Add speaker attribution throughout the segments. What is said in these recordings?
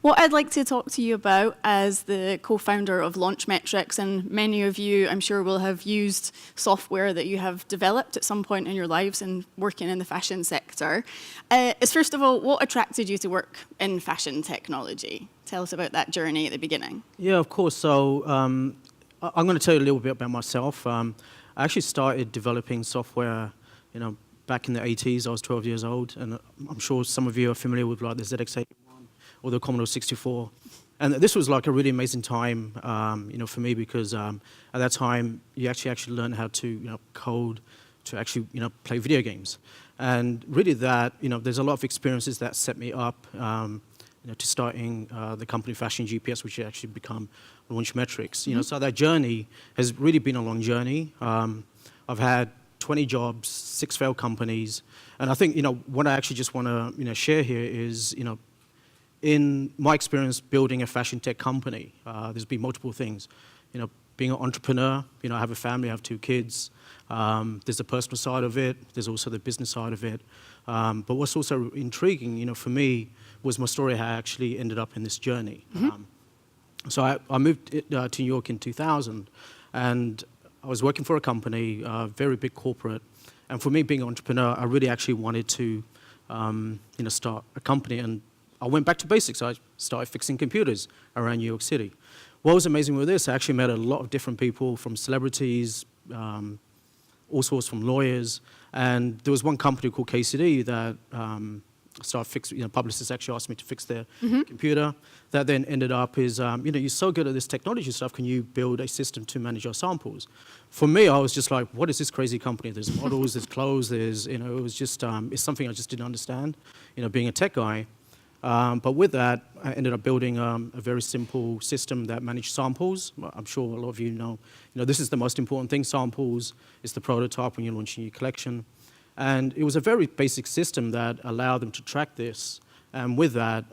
Speaker 1: What I'd like to talk to you about as the co-founder of Launchmetrics, and many of you, I'm sure, will have used software that you have developed at some point in your lives and working in the fashion sector, is first of all, what attracted you to work in fashion technology? Tell us about that journey at the beginning.
Speaker 2: Yeah, of course. So I'm going to tell you a little bit about myself. I actually started developing software, back in the 80s. I was 12 years old, and I'm sure some of you are familiar with like the ZX81 or the Commodore 64. And this was like a really amazing time, for me, because at that time you actually learn how to code to actually play video games. And really that there's a lot of experiences that set me up to starting the company Fashion GPS, which actually become Launchmetrics. So that journey has really been a long journey. I've had 20 jobs, 6 failed companies, and I think what I actually just want to share here is in my experience building a fashion tech company, there's been multiple things. Being an entrepreneur, I have a family, I have 2 kids. There's the personal side of it. There's also the business side of it. But what's also intriguing, for me, was my story, how I actually ended up in this journey. So I moved to New York in 2000, and I was working for a company, a very big corporate. And for me, being an entrepreneur, I really actually wanted to, start a company. And I went back to basics. I started fixing computers around New York City. What was amazing with this, I actually met a lot of different people, from celebrities, all sorts, from lawyers. And there was one company called KCD that started fixing, publicists actually asked me to fix their computer. That then ended up is, you're so good at this technology stuff, can you build a system to manage your samples? For me, I was just like, what is this crazy company? There's models, there's clothes, there's, it was just, it's something I just didn't understand, being a tech guy. But with that, I ended up building a very simple system that managed samples. I'm sure a lot of you know, this is the most important thing, samples. It's the prototype when you're launching your collection. And it was a very basic system that allowed them to track this. And with that,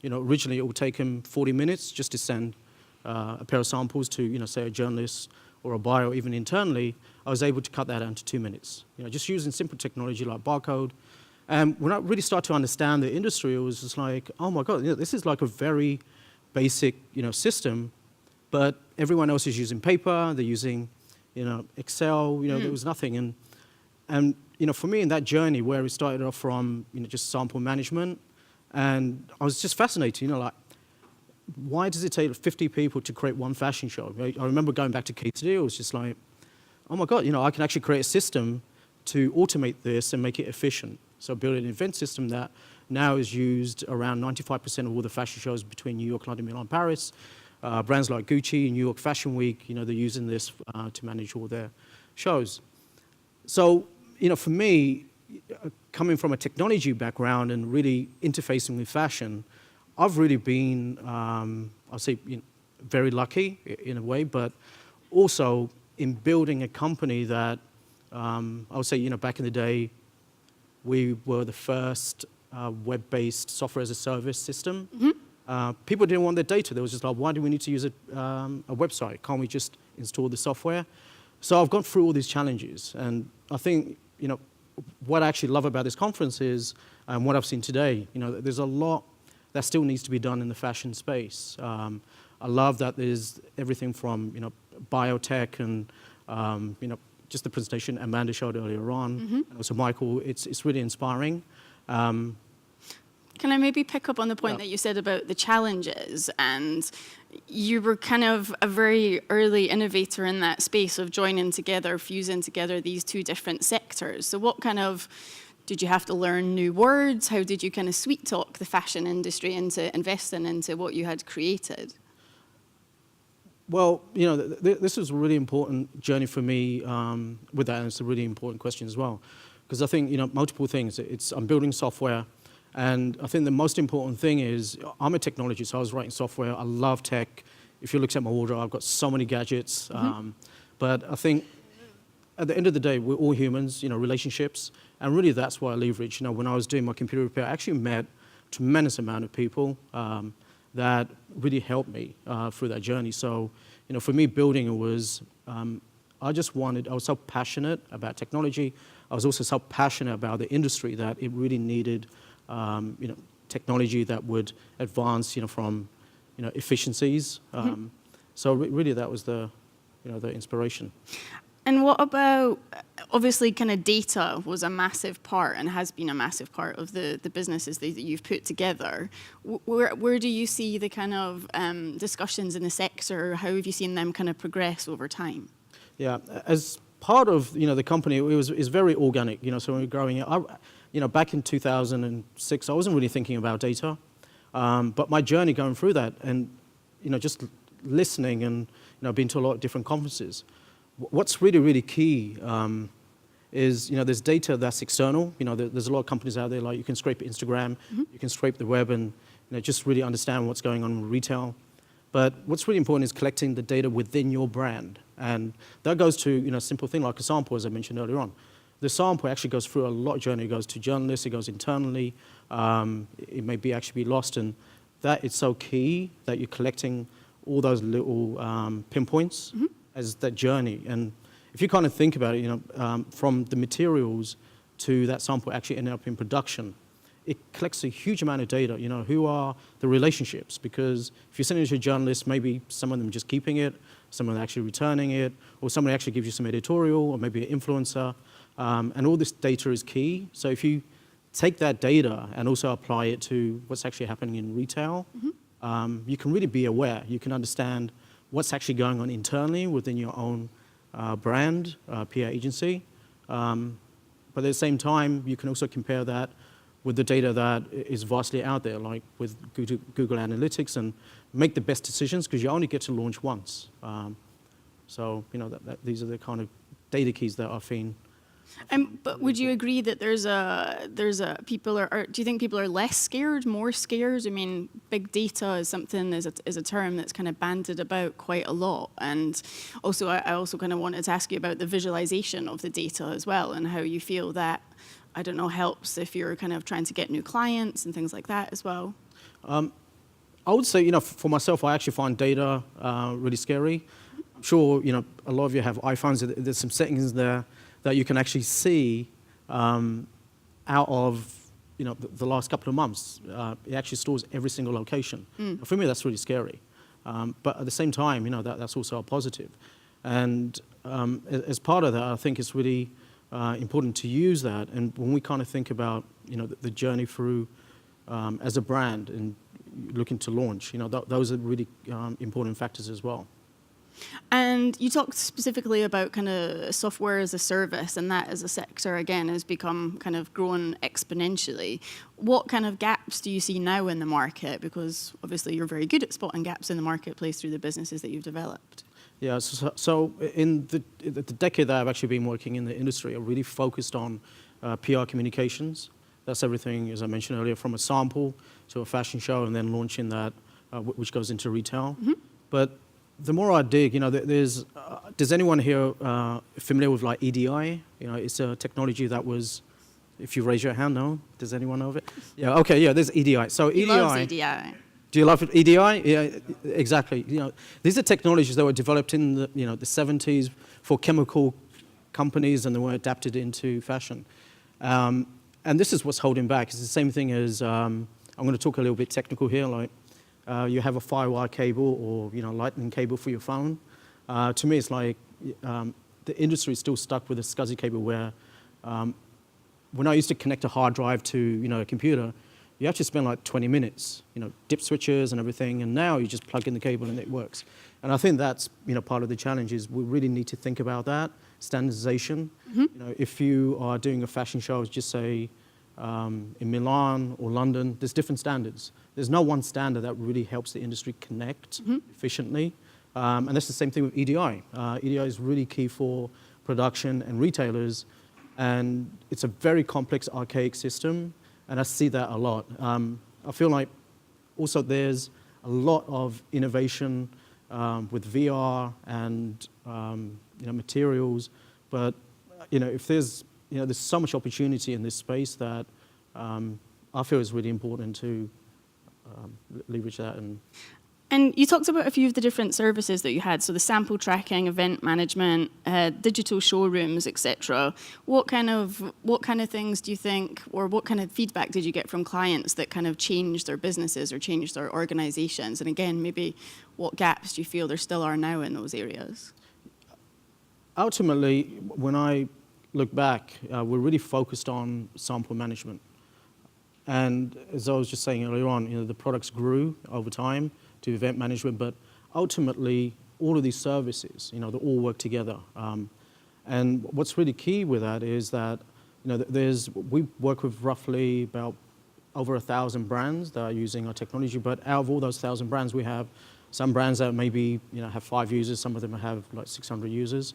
Speaker 2: originally it would take them 40 minutes just to send a pair of samples to, say, a journalist or a buyer, or even internally. I was able to cut that down to 2 minutes, just using simple technology like barcode. And when I really started to understand the industry, it was just like, oh my God, this is like a very basic, system, but everyone else is using paper, they're using, Excel, there was nothing. And for me in that journey where it started off from, just sample management, and I was just fascinated, like, why does it take 50 people to create one fashion show? I remember going back to KTD, it was just like, oh my God, I can actually create a system to automate this and make it efficient. So build an event system that now is used around 95% of all the fashion shows between New York, London, Milan, Paris. Brands like Gucci, New York Fashion Week, they're using this to manage all their shows. So, for me, coming from a technology background and really interfacing with fashion, I've really been, I'll say, very lucky in a way, but also in building a company that, I would say, back in the day, we were the first web-based software as a service system. People didn't want their data. They was just like, why do we need to use a website? Can't we just install the software? So I've gone through all these challenges, and I think, what I actually love about this conference is, and what I've seen today, there's a lot that still needs to be done in the fashion space. I love that there's everything from, biotech and, just the presentation Amanda showed earlier on, and also Michael. It's really inspiring.
Speaker 1: Can I maybe pick up on the point that you said about the challenges? And you were kind of a very early innovator in that space of joining together, fusing together these 2 different sectors. So what did you have to learn new words? How did you kind of sweet talk the fashion industry into investing into what you had created?
Speaker 2: Well, this was a really important journey for me with that, and it's a really important question as well. Because I think, multiple things. I'm building software, and I think the most important thing is, I'm a technologist, so I was writing software. I love tech. If you look at my wardrobe, I've got so many gadgets. But I think at the end of the day, we're all humans, relationships, and really that's why I leverage. When I was doing my computer repair, I actually met a tremendous amount of people that really helped me through that journey. So, for me, building it was, I was so passionate about technology. I was also so passionate about the industry that it really needed, technology that would advance, from, efficiencies. So really that was the inspiration.
Speaker 1: And what about, obviously, kind of data was a massive part and has been a massive part of the businesses that you've put together. Where do you see the kind of discussions in the sector? How have you seen them kind of progress over time?
Speaker 2: Yeah, as part of, the company, it's very organic, so when we were growing up, back in 2006, I wasn't really thinking about data. But my journey going through that and, just listening and, been to a lot of different conferences, what's really, really key is, there's data that's external. There's a lot of companies out there, like you can scrape Instagram, you can scrape the web and, just really understand what's going on in retail. But what's really important is collecting the data within your brand. And that goes to, a simple thing like a sample, as I mentioned earlier on. The sample actually goes through a lot of journey. It goes to journalists, it goes internally, it may be actually be lost. And that is so key that you're collecting all those little pinpoints as that journey. And if you kind of think about it, from the materials to that sample actually ending up in production, it collects a huge amount of data. Who are the relationships? Because if you're sending it to a journalist, maybe some of them just keeping it, someone actually returning it, or somebody actually gives you some editorial, or maybe an influencer. And all this data is key. So if you take that data and also apply it to what's actually happening in retail, you can really be aware. You can understand what's actually going on internally within your own brand, PR agency. But at the same time, you can also compare that with the data that is vastly out there, like with Google Analytics, and make the best decisions, because you only get to launch once. So, these are the kind of data keys that I've seen.
Speaker 1: But would you agree that do you think people are less scared, more scared? I mean, big data is a term that's kind of bandied about quite a lot. And also, I also kind of wanted to ask you about the visualization of the data as well, and how you feel that, I don't know, helps if you're kind of trying to get new clients and things like that as well.
Speaker 2: I would say, for myself, I actually find data really scary. I'm sure, a lot of you have iPhones. There's some settings there that you can actually see out of, the last couple of months. It actually stores every single location. For me, that's really scary. But at the same time, that's also a positive. And as part of that, I think it's really important to use that. And when we kind of think about, the journey through as a brand and looking to launch, those are really important factors as well.
Speaker 1: And you talked specifically about kind of software as a service, and that as a sector, again, has become kind of grown exponentially. What kind of gaps do you see now in the market? Because obviously you're very good at spotting gaps in the marketplace through the businesses that you've developed.
Speaker 2: Yeah, so in the decade that I've actually been working in the industry, I really focused on PR communications. That's everything, as I mentioned earlier, from a sample to a fashion show and then launching that, which goes into retail. But the more I dig, does anyone here familiar with like EDI? It's a technology that was, if you raise your hand, no? Does anyone know of it? Yeah, okay, yeah, there's EDI. So EDI.
Speaker 1: He loves EDI.
Speaker 2: Do you love it? EDI? Yeah, exactly. These are technologies that were developed in the 70s for chemical companies, and they were adapted into fashion. And this is what's holding back. It's the same thing as, I'm going to talk a little bit technical here, like you have a firewire cable or lightning cable for your phone. To me, it's like the industry is still stuck with a SCSI cable where when I used to connect a hard drive to a computer, you actually spend like 20 minutes, dip switches and everything, and now you just plug in the cable and it works. And I think that's part of the challenge is we really need to think about that, standardization. If you are doing a fashion show, just say in Milan or London, there's different standards. There's no one standard that really helps the industry connect efficiently. And that's the same thing with EDI. EDI is really key for production and retailers, and it's a very complex, archaic system. And I see that a lot. I feel like also there's a lot of innovation with VR and materials, but if there's so much opportunity in this space that I feel is really important to leverage that.
Speaker 1: And you talked about a few of the different services that you had, so the sample tracking, event management, digital showrooms, etc. What kind of things do you think, or what kind of feedback did you get from clients that kind of changed their businesses or changed their organizations? And again, maybe what gaps do you feel there still are now in those areas?
Speaker 2: Ultimately, when I look back, we're really focused on sample management. And as I was just saying earlier on, the products grew over time to event management, but ultimately, all of these services, they all work together. And what's really key with that is that, we work with roughly about over 1,000 brands that are using our technology, but out of all those 1,000 brands, we have some brands that maybe, have 5 users, some of them have like 600 users.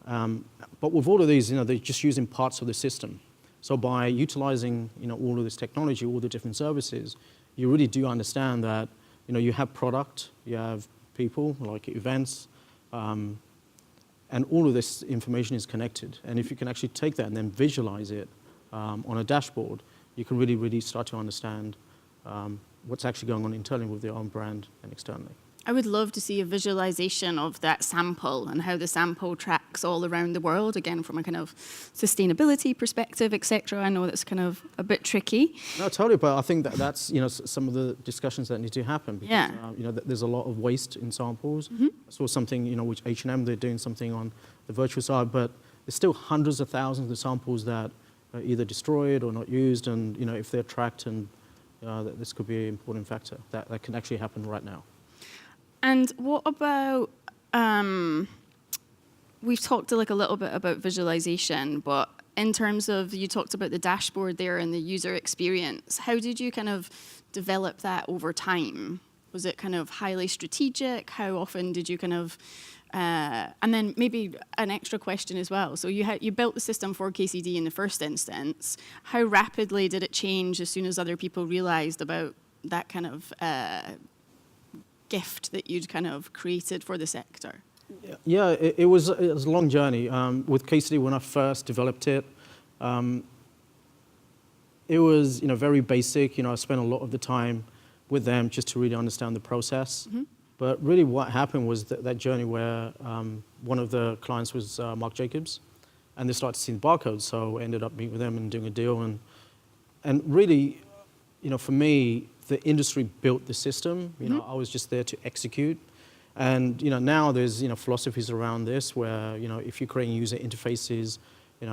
Speaker 2: But with all of these, they're just using parts of the system. So by utilizing, all of this technology, all the different services, you really do understand that, you have product, you have people, like events, and all of this information is connected. And if you can actually take that and then visualize it on a dashboard, you can really, really start to understand what's actually going on internally with your own brand and externally.
Speaker 1: I would love to see a visualization of that sample and how the sample tracks all around the world, again, from a kind of sustainability perspective, etc. I know that's kind of a bit tricky.
Speaker 2: No, totally, but I think that's, some of the discussions that need to happen. Because, there's a lot of waste in samples. Mm-hmm. I saw something, which H&M, they're doing something on the virtual side, but there's still hundreds of thousands of samples that are either destroyed or not used, and, if they're tracked, and this could be an important factor. That can actually happen right now.
Speaker 1: And what about, we've talked a little bit about visualization, but in terms of, you talked about the dashboard there and the user experience, how did you kind of develop that over time? Was it kind of highly strategic? How often did you kind of, and then maybe an extra question as well. So you built the system for KCD in the first instance. How rapidly did it change as soon as other people realized about that kind of gift that you'd kind of created for the sector?
Speaker 2: Yeah, it was a long journey. With KCD, when I first developed it, it was very basic. I spent a lot of the time with them just to really understand the process. Mm-hmm. But really what happened was that journey where one of the clients was Marc Jacobs, and they started seeing barcodes, so I ended up meeting with them and doing a deal. And really, for me, the industry built the system. Mm-hmm. I was just there to execute. And now there's philosophies around this where if you're creating user interfaces, you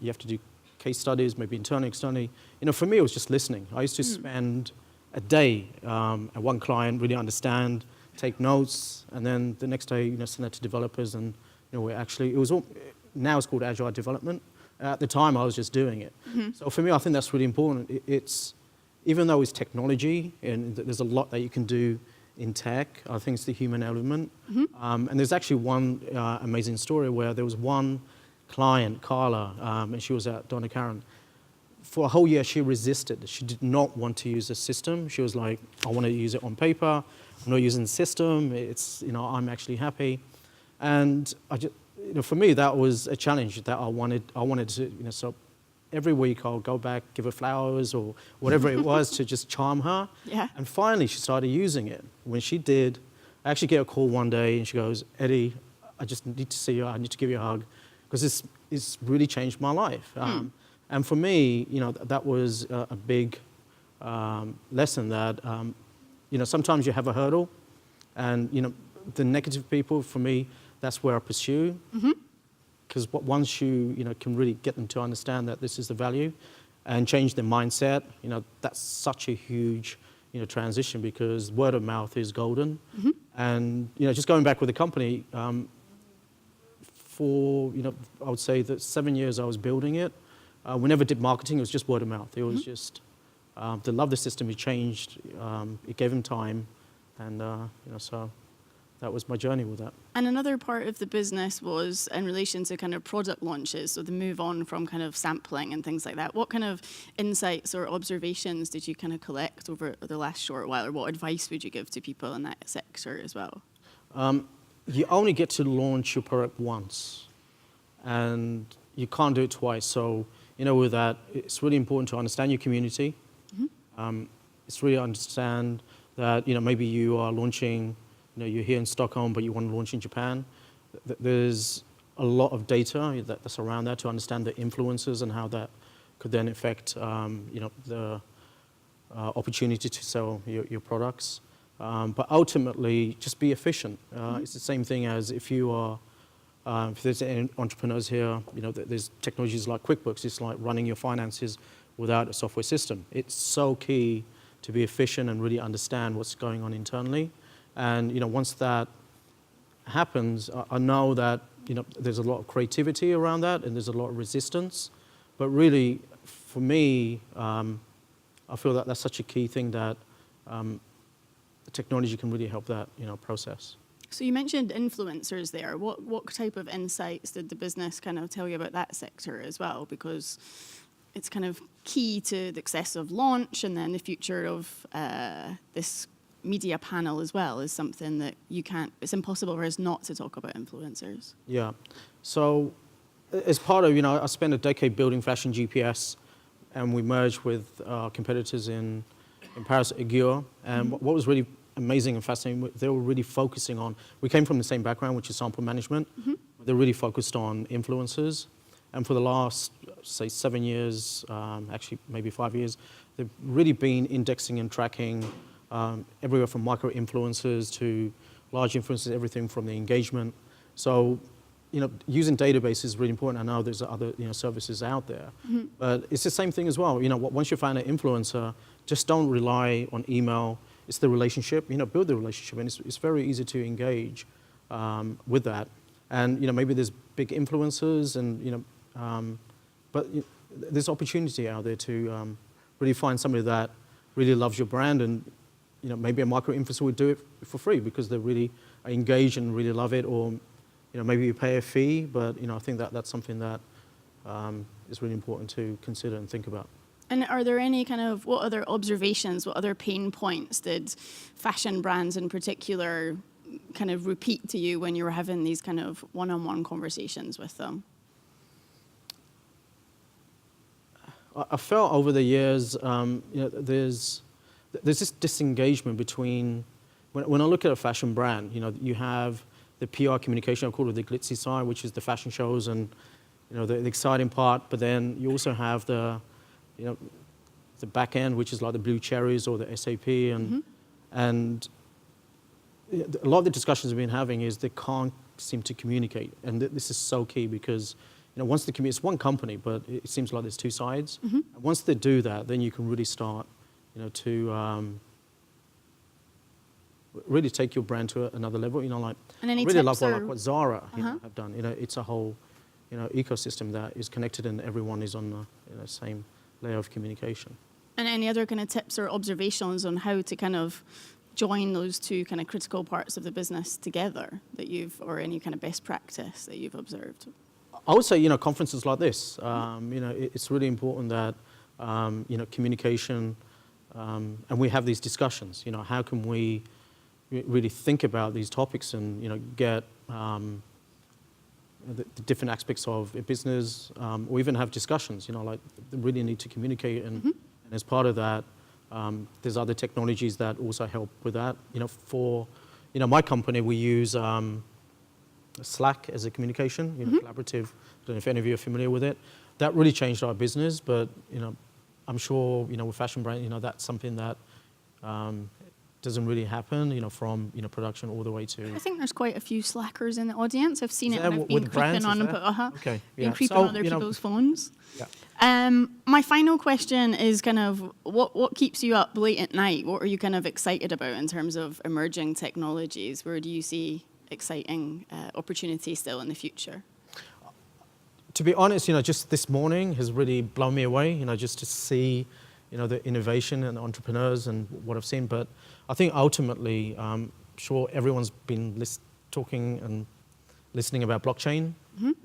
Speaker 2: have to do case studies, maybe internally, externally. For me, it was just listening. I used to spend a day at one client, really understand, take notes, and then the next day send that to developers. And now it's called agile development. At the time, I was just doing it. Mm-hmm. So for me, I think that's really important. It's even though it's technology and there's a lot that you can do in tech, I think it's the human element. Mm-hmm. And there's actually one amazing story where there was one client, Carla, and she was at Donna Karan. For a whole year, she resisted. She did not want to use the system. She was like, I want to use it on paper. I'm not using the system. It's, I'm actually happy. And I just, for me, that was a challenge that I wanted to, so every week I'll go back, give her flowers or whatever it was to just charm her. Yeah. And finally she started using it. When she did, I actually get a call one day and she goes, Eddie, I just need to see you. I need to give you a hug because it's really changed my life. And for me, that was a big lesson that, sometimes you have a hurdle and, the negative people, for me, that's where I pursue. Mm-hmm. Because once you can really get them to understand that this is the value and change their mindset, that's such a huge transition because word of mouth is golden. Mm-hmm. And just going back with the company, for I would say that 7 years I was building it. We never did marketing; it was just word of mouth. It was mm-hmm. just they loved the system. It changed. It gave them time, and so. That was my journey with that. And
Speaker 1: another part of the business was in relation to kind of product launches, so the move on from kind of sampling and things like that. What kind of insights or observations did you kind of collect over the last short while, or what advice would you give to people in that sector as well?
Speaker 2: You only get to launch your product once, and you can't do it twice. So, with that, it's really important to understand your community. Mm-hmm. It's really understand that, maybe you are launching, you're here in Stockholm, but you want to launch in Japan. There's a lot of data that's around that to understand the influences and how that could then affect, the opportunity to sell your products. But ultimately, just be efficient. It's the same thing as if you are, if there's any entrepreneurs here, there's technologies like QuickBooks. It's like running your finances without a software system. It's so key to be efficient and really understand what's going on internally. And once that happens, I know that there's a lot of creativity around that, and there's a lot of resistance. But really, for me, I feel that that's such a key thing that the technology can really help that process.
Speaker 1: So you mentioned influencers there. What type of insights did the business kind of tell you about that sector as well? Because it's kind of key to the success of launch, and then the future of this media panel as well is something that it's impossible for us not to talk about influencers.
Speaker 2: Yeah. So as part of, I spent a decade building fashion GPS, and we merged with our competitors in Paris, Aguirre. And what was really amazing and fascinating, they were really focusing on, we came from the same background, which is sample management. They're really focused on influencers. And for the last, say, 7 years, actually maybe 5 years, they've really been indexing and tracking everywhere from micro influencers to large influencers, everything from the engagement. So, using database is really important. I know there's other services out there, but it's the same thing as well. Once you find an influencer, just don't rely on email. It's the relationship. Build the relationship, and it's very easy to engage with that. And maybe there's big influencers, and but there's opportunity out there to really find somebody that really loves your brand, and maybe a micro influencer would do it for free because they really are engaged and really love it, or maybe you pay a fee. But I think that that's something that is really important to consider and think about.
Speaker 1: And are there any what other observations, what other pain points did fashion brands in particular kind of repeat to you when you were having these kind of one-on-one conversations with them?
Speaker 2: I felt over the years, there's this disengagement between, when I look at a fashion brand, you have the PR communication, I call it the glitzy side, which is the fashion shows and, the exciting part, but then you also have the back end, which is like the blue cherries or the SAP, and a lot of the discussions we've been having is they can't seem to communicate, and this is so key because once it's one company, but it seems like there's two sides. And once they do that, then you can really start to really take your brand to another level. I really love what Zara have done. It's a whole ecosystem that is connected, and everyone is on the same layer of communication.
Speaker 1: And any other kind of tips or observations on how to kind of join those two kind of critical parts of the business together that or any kind of best practice that you've observed?
Speaker 2: I would say, conferences like this, it's really important that, communication, and we have these discussions, how can we really think about these topics and, get the different aspects of a business, or even have discussions, they really need to communicate. And as part of that, there's other technologies that also help with that. For, my company, we use Slack as a communication, collaborative. I don't know if any of you are familiar with it. That really changed our business, but I'm sure with fashion brand, that's something that doesn't really happen, from production all the way to.
Speaker 1: I think there's quite a few Slackers in the audience. I've seen it when I've been
Speaker 2: creeping
Speaker 1: on
Speaker 2: Okay.
Speaker 1: Been creeping on other people's phones.
Speaker 2: Yeah.
Speaker 1: My final question is kind of what keeps you up late at night? What are you kind of excited about in terms of emerging technologies? Where do you see exciting opportunities still in the future?
Speaker 2: To be honest, just this morning has really blown me away, just to see, the innovation and the entrepreneurs and what I've seen. But I think ultimately, sure, everyone's been talking and listening about blockchain,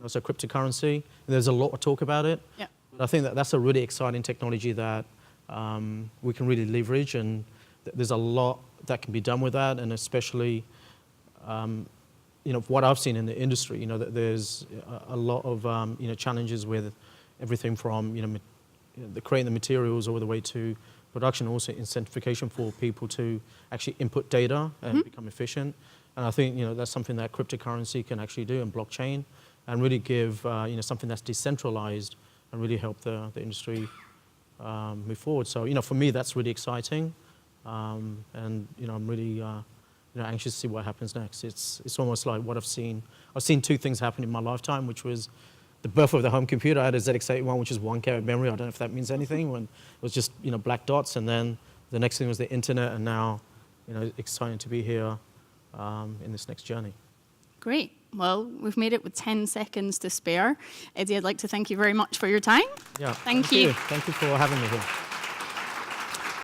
Speaker 2: also cryptocurrency. And there's a lot of talk about it.
Speaker 1: Yeah.
Speaker 2: But I think that's a really exciting technology that we can really leverage, and there's a lot that can be done with that, and especially what I've seen in the industry, that there's a lot of challenges with everything from creating the materials all the way to production, also incentivization for people to actually input data and become efficient. And I think that's something that cryptocurrency can actually do, and blockchain, and really give something that's decentralized and really help the industry move forward. So for me, that's really exciting, and I'm really anxious to see what happens next. It's almost like what I've seen. I've seen two things happen in my lifetime, which was the birth of the home computer. I had a ZX81, which is 1 KB memory. I don't know if that means anything. When it was just black dots, and then the next thing was the internet, and now exciting to be here in this next journey.
Speaker 1: Great. Well, we've made it with 10 seconds to spare. Eddie, I'd like to thank you very much for your time.
Speaker 2: Yeah.
Speaker 1: Thank you.
Speaker 2: Thank you for having me here.